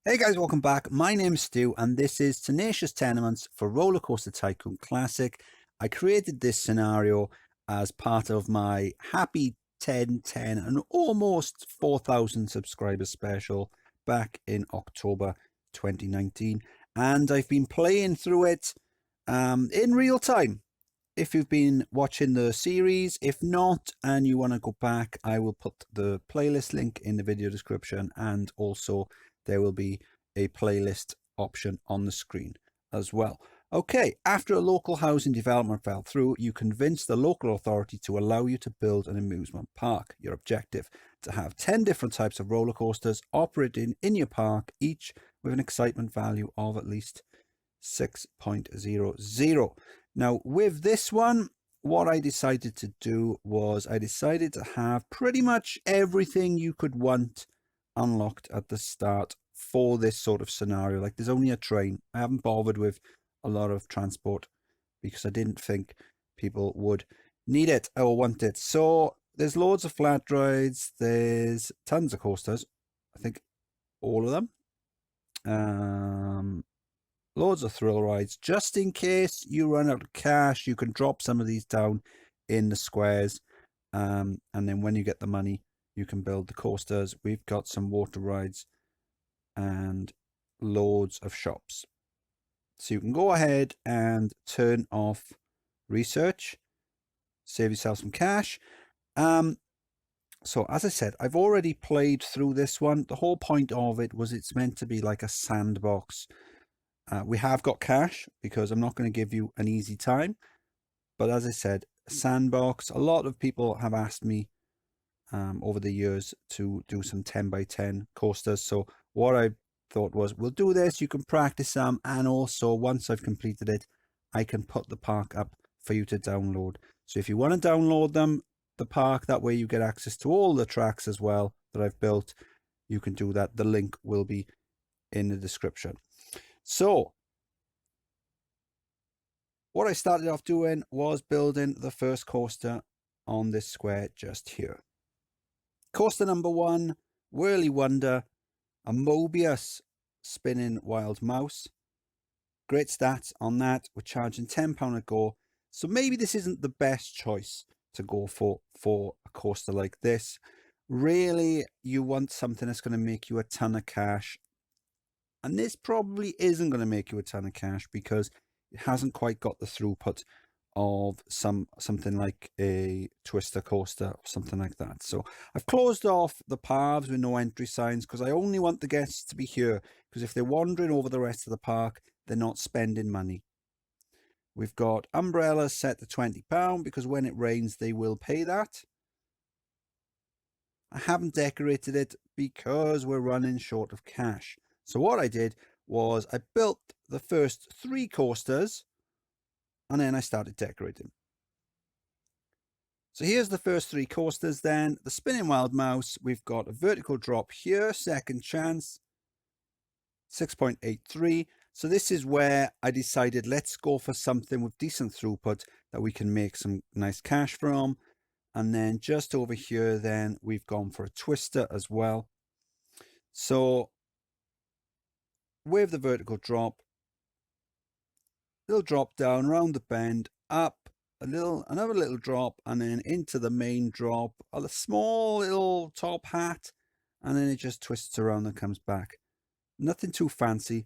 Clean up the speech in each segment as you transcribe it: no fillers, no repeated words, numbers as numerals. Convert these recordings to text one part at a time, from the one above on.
Hey guys, welcome back. My name's Stu and this is Tenacious Tenements for Rollercoaster Tycoon Classic. I created this scenario as part of my happy 1010 and almost 4,000 subscribers special back in October 2019. And I've been playing through it in real time. If you've been watching the series, if not, and you want to go back, I will put the playlist link in the video description, and also there will be a playlist option on the screen as well. Okay, after a local housing development fell through, you convinced the local authority to allow you to build an amusement park. Your objective, to have 10 different types of roller coasters operating in your park, each with an excitement value of at least 6.00. Now, with this one, what I decided to do was I decided to have pretty much everything you could want unlocked at the start for this sort of scenario. Like, there's only a train. I haven't bothered with a lot of transport because I didn't think people would need it or want it. So there's loads of flat rides. There's tons of coasters. I think all of them. Loads of thrill rides. Just in case you run out of cash, you can drop some of these down in the squares. And then when you get the money, you can build the coasters. We've got some water rides and loads of shops. So you can go ahead and turn off research, save yourself some cash. So as I said, I've already played through this one. The whole point of it was it's meant to be like a sandbox. We have got cash because I'm not going to give you an easy time. But as I said, sandbox, a lot of people have asked me over the years to do some 10 by 10 coasters. So what I thought was, we'll do this, you can practice some, and also once I've completed it, I can put the park up for you to download. So if you want to download the park, that way you get access to all the tracks as well that I've built, you can do that. The link will be in the description. So what I started off doing was building the first coaster on this square just here. Coaster number 1, Whirly Wonder, a Mobius spinning wild mouse. Great stats on that. We're charging £10 a go. So maybe this isn't the best choice to go for a coaster like this. Really, you want something that's going to make you a ton of cash. And this probably isn't going to make you a ton of cash because it hasn't quite got the throughput of something like a Twister coaster or something like that. So I've closed off the paths with no entry signs because I only want the guests to be here, because if they're wandering over the rest of the park, they're not spending money. We've got umbrellas set to £20 because when it rains, they will pay that. I haven't decorated it because we're running short of cash. So what I did was I built the first 3 coasters and then I started decorating. So here's the first 3 coasters then. The Spinning Wild Mouse, we've got a vertical drop here, second chance, 6.83. So this is where I decided let's go for something with decent throughput that we can make some nice cash from. And then just over here then we've gone for a Twister as well. So with the vertical drop, little drop down around the bend, up another little drop, and then into the main drop, a small little top hat, and then it just twists around and comes back. Nothing too fancy.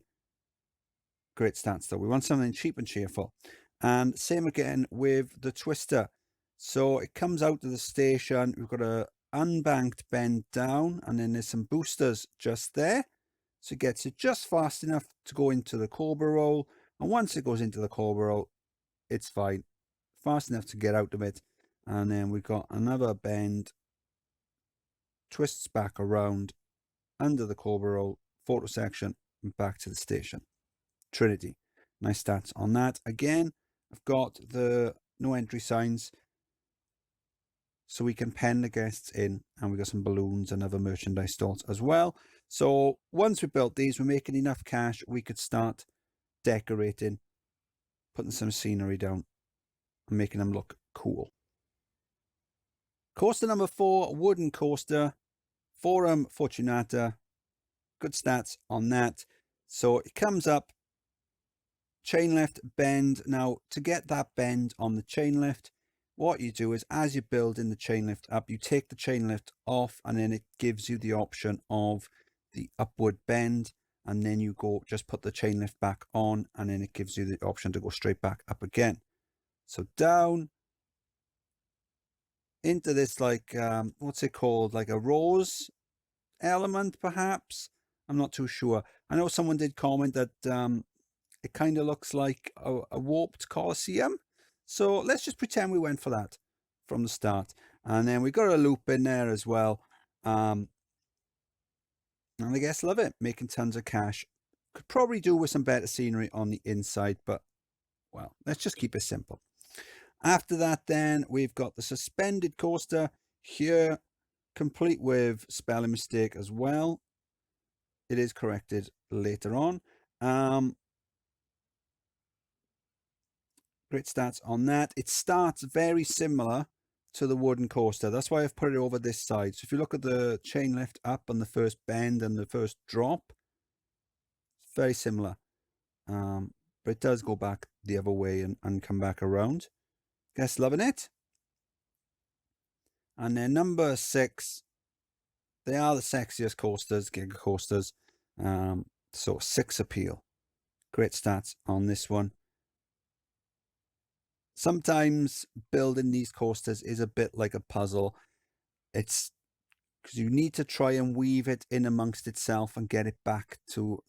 Great stats though. We want something cheap and cheerful. And same again with the Twister. So it comes out of the station. We've got a unbanked bend down, and then there's some boosters just there. So it gets it just fast enough to go into the Cobra roll. And once it goes into the Cobra roll, it's fine. Fast enough to get out of it. And then we've got another bend. Twists back around under the Cobra roll, photo section, and back to the station. Trinity. Nice stats on that. Again, I've got the no entry signs, so we can pen the guests in, and we got some balloons and other merchandise stores as well. So once we built these, we're making enough cash, we could start decorating, putting some scenery down and making them look cool. Coaster number 4, wooden coaster, Forum Fortunata, good stats on that. So it comes up, chain lift, bend. Now, to get that bend on the chain lift, what you do is as you build in the chain lift up, you take the chain lift off, and then it gives you the option of the upward bend, and then you go just put the chain lift back on, and then it gives you the option to go straight back up again. So down into this, like what's it called, like a rose element perhaps, I'm not too sure. I know someone did comment that it kind of looks like a warped Colosseum, so let's just pretend we went for that from the start. And then we got a loop in there as well, and I guess love it, making tons of cash. Could probably do with some better scenery on the inside, but well, let's just keep it simple. After that, then we've got the suspended coaster here, complete with spelling mistake as well. It is corrected later on. Great stats on that. It starts very similar to the wooden coaster. That's why I've put it over this side. So if you look at the chain lift up on the first bend and the first drop, it's very similar. But it does go back the other way and come back around. Guess loving it. And then number 6, they are the sexiest coasters, Giga coasters. So 6 appeal. Great stats on this one. Sometimes building these coasters is a bit like a puzzle. It's because you need to try and weave it in amongst itself and get it back to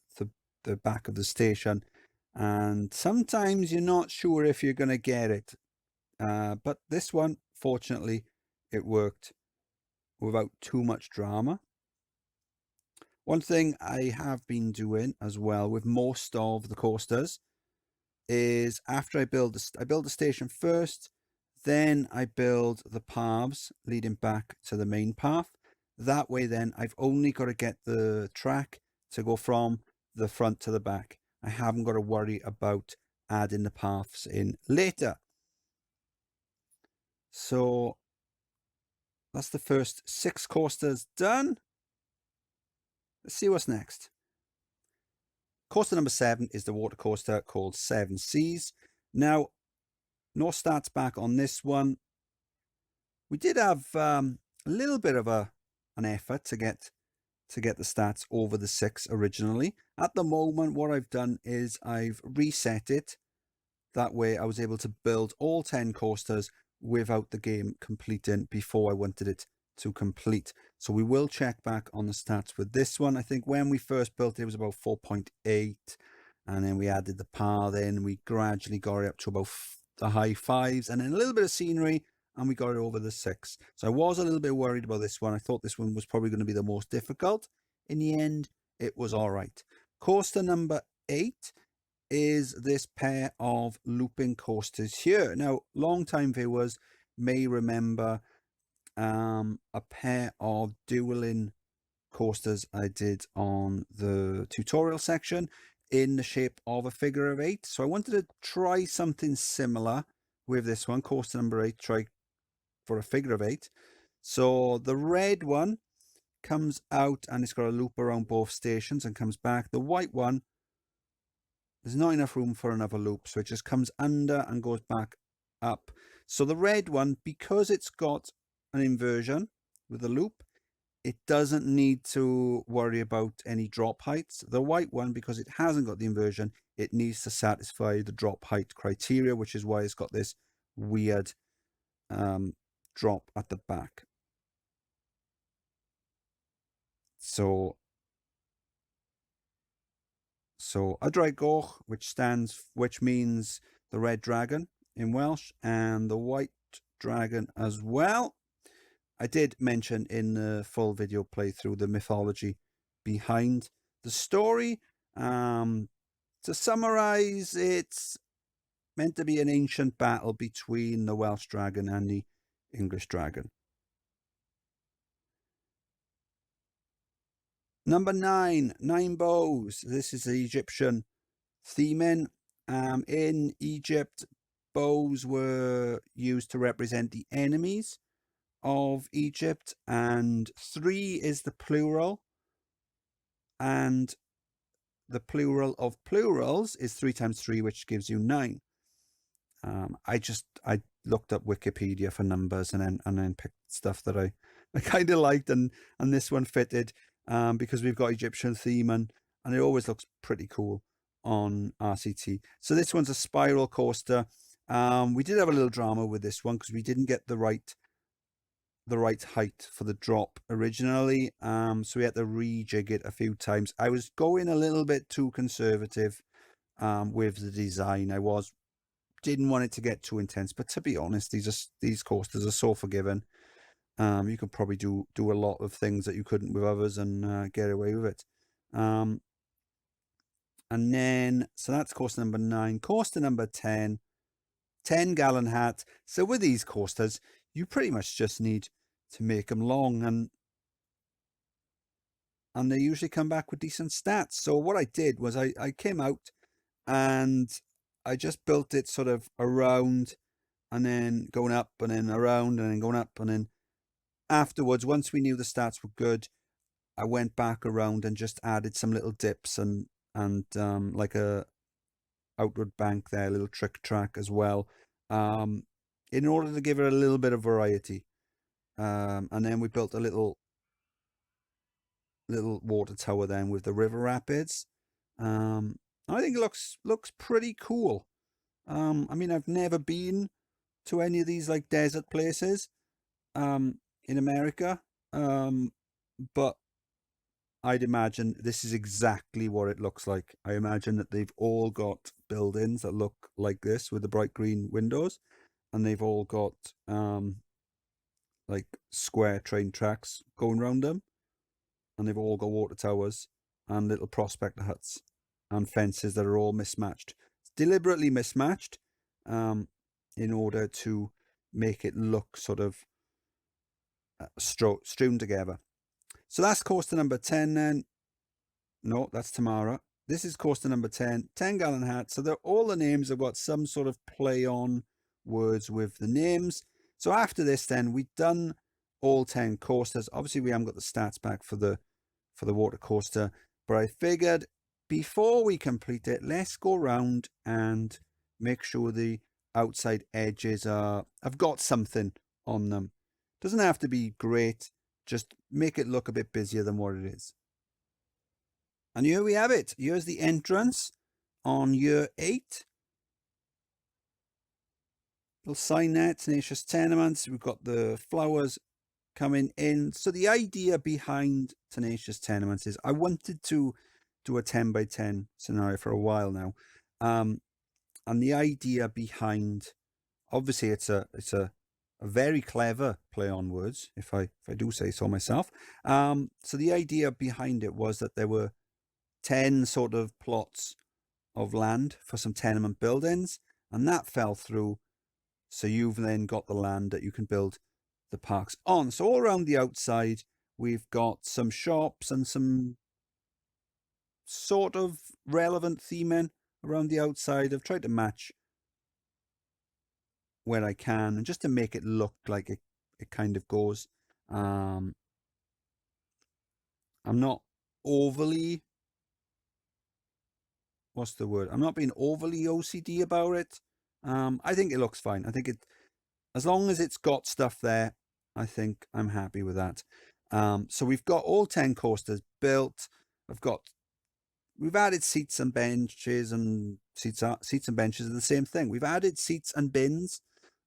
the back of the station. And sometimes you're not sure if you're going to get it. But this one, fortunately, it worked without too much drama. One thing I have been doing as well with most of the coasters is after I build the station first, then I build the paths leading back to the main path. That way then I've only got to get the track to go from the front to the back. I haven't got to worry about adding the paths in later. So that's the first 6 coasters done. Let's see what's next. Coaster number 7 is the water coaster called Seven Seas. Now, no stats back on this one. We did have a little bit of an effort to get the stats over the 6 originally. At the moment, what I've done is I've reset it. That way I was able to build all 10 coasters without the game completing before I wanted it to complete. So we will check back on the stats with this one. I think when we first built it, it was about 4.8, and then we added the path in. We gradually got it up to about the high 5s, and then a little bit of scenery, and we got it over the 6. So I was a little bit worried about this one. I thought this one was probably going to be the most difficult. In the end, it was all right. Coaster number 8 is this pair of looping coasters here. Now, long-time viewers may remember a pair of dueling coasters I did on the tutorial section in the shape of a figure of 8. So I wanted to try something similar with this one, coaster number 8, try for a figure of 8. So the red one comes out and it's got a loop around both stations and comes back. The white one, there's not enough room for another loop, so it just comes under and goes back up. So the red one, because it's got an inversion with a loop, it doesn't need to worry about any drop heights. The white one, because it hasn't got the inversion, it needs to satisfy the drop height criteria, which is why it's got this weird drop at the back. So a Dragoch, which means the red dragon in Welsh, and the white dragon as well. I did mention in the full video playthrough the mythology behind the story. To summarize, it's meant to be an ancient battle between the Welsh dragon and the English dragon. Number 9, 9 bows. This is the Egyptian theming. In Egypt, bows were used to represent the enemies of Egypt, and 3 is the plural. and the plural of plurals is 3 times 3, which gives you 9. I looked up Wikipedia for numbers and then picked stuff that I kind of liked, and this one fitted because we've got Egyptian theme and it always looks pretty cool on RCT. So this one's a spiral coaster. We did have a little drama with this one because we didn't get the right height for the drop originally, so we had to rejig it a few times. I was going a little bit too conservative with the design. Didn't want it to get too intense, but to be honest, these coasters are so forgiving. You could probably do a lot of things that you couldn't with others and get away with it. And then, so that's coaster number 9. Coaster number 10, 10-gallon hat. So with these coasters, you pretty much just need to make them long, and they usually come back with decent stats. So what I did was I came out and I just built it sort of around and then going up and then around and then going up, and then afterwards, once we knew the stats were good, I went back around and just added some little dips and like a outward bank there, a little trick track as well, in order to give it a little bit of variety. And then we built a little water tower then with the river rapids. I think it looks pretty cool. I mean, I've never been to any of these like desert places in America, but I'd imagine this is exactly what it looks like. I imagine that they've all got buildings that look like this with the bright green windows, and they've all got like square train tracks going around them, and they've all got water towers and little prospector huts and fences that are all mismatched. It's deliberately mismatched in order to make it look sort of strewn together. So that's coaster number 10 then. No, that's Tamara. This is coaster number 10, 10-gallon hat. So all the names have got some sort of play on words with the names. So after this then, we've done all 10 coasters. Obviously we haven't got the stats back for the water coaster, but I figured before we complete it, let's go around and make sure the outside edges have got something on them. Doesn't have to be great, just make it look a bit busier than what it is. And here we have it. Here's the entrance on year 8. Little sign there, Tenacious Tenements. We've got the flowers coming in. So the idea behind Tenacious Tenements is I wanted to do a 10 by 10 scenario for a while now. And the idea behind, obviously it's a very clever play on words, if I do say so myself. So the idea behind it was that there were 10 sort of plots of land for some tenement buildings, and that fell through. So you've then got the land that you can build the parks on. So all around the outside, we've got some shops and some sort of relevant theming around the outside. I've tried to match where I can, and just to make it look like it kind of goes. I'm not overly, what's the word? I'm not being overly OCD about it. I think it looks fine. I think as long as it's got stuff there, I think I'm happy with that. So we've got all 10 coasters built. We've added seats and benches, and seats and benches are the same thing. We've added seats and bins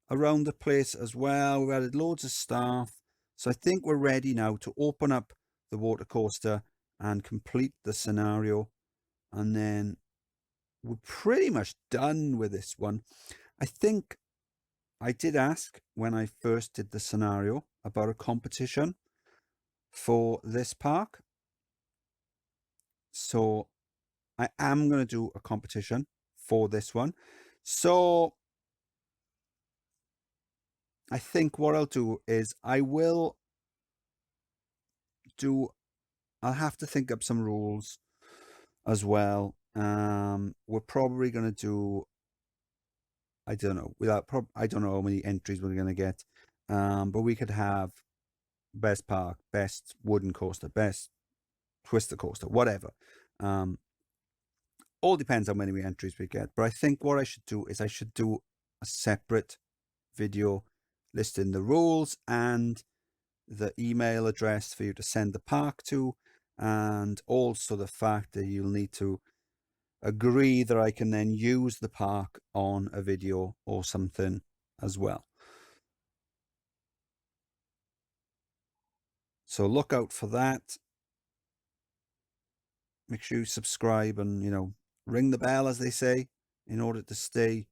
around the place as well. We've added loads of staff. So I think we're ready now to open up the water coaster and complete the scenario. And then we're pretty much done with this one. I think I did ask when I first did the scenario about a competition for this park. So I am going to do a competition for this one. So I think what I'll do is I'll have to think up some rules as well. We're probably going to do, I don't know, I don't know how many entries we're going to get. But we could have best park, best wooden coaster, best Twister Coaster, whatever. All depends how many entries we get. But I think what I should do is I should do a separate video listing the rules and the email address for you to send the park to, and also the fact that you'll need to agree that I can then use the park on a video or something as well. So look out for that. Make sure you subscribe and, you know, ring the bell, as they say, in order to stay.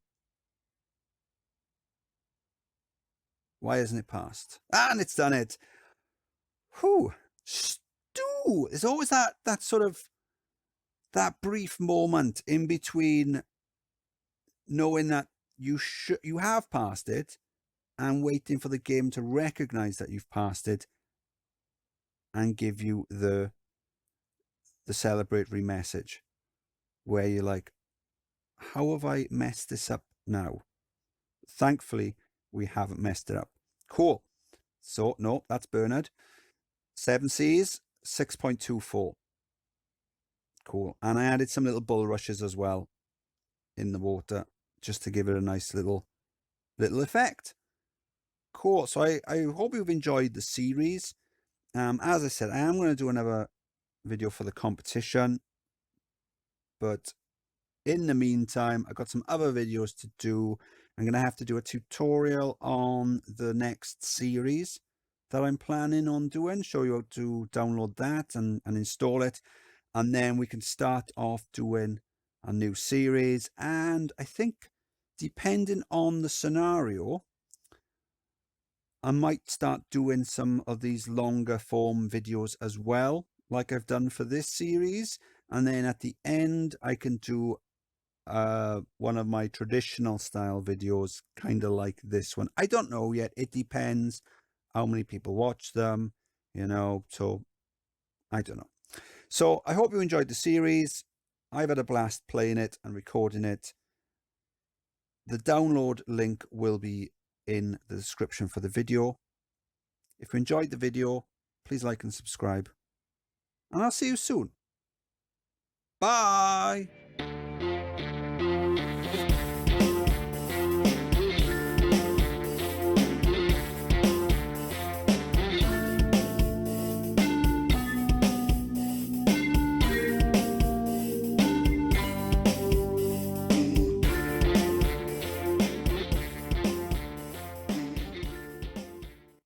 Why hasn't it passed? And it's done it. Whew. Stu. There's always that sort of, that brief moment in between knowing that you have passed it and waiting for the game to recognize that you've passed it and give you the celebratory message where you're like, how have I messed this up now? Thankfully, we haven't messed it up. Cool. So, no, that's Bernard. 7 Seas, 6.24. Cool. And I added some little bulrushes as well in the water just to give it a nice little effect. Cool. So I hope you've enjoyed the series. As I said, I am going to do another video for the competition, but in the meantime, I've got some other videos to do. I'm going to have to do a tutorial on the next series that I'm planning on doing, show you how to download that and install it. And then we can start off doing a new series. And I think depending on the scenario, I might start doing some of these longer form videos as well, like I've done for this series. And then at the end, I can do one of my traditional style videos, kind of like this one. I don't know yet. It depends how many people watch them, you know, so I don't know. So I hope you enjoyed the series. I've had a blast playing it and recording it. The download link will be in the description for the video. If you enjoyed the video, please like and subscribe. And I'll see you soon. Bye.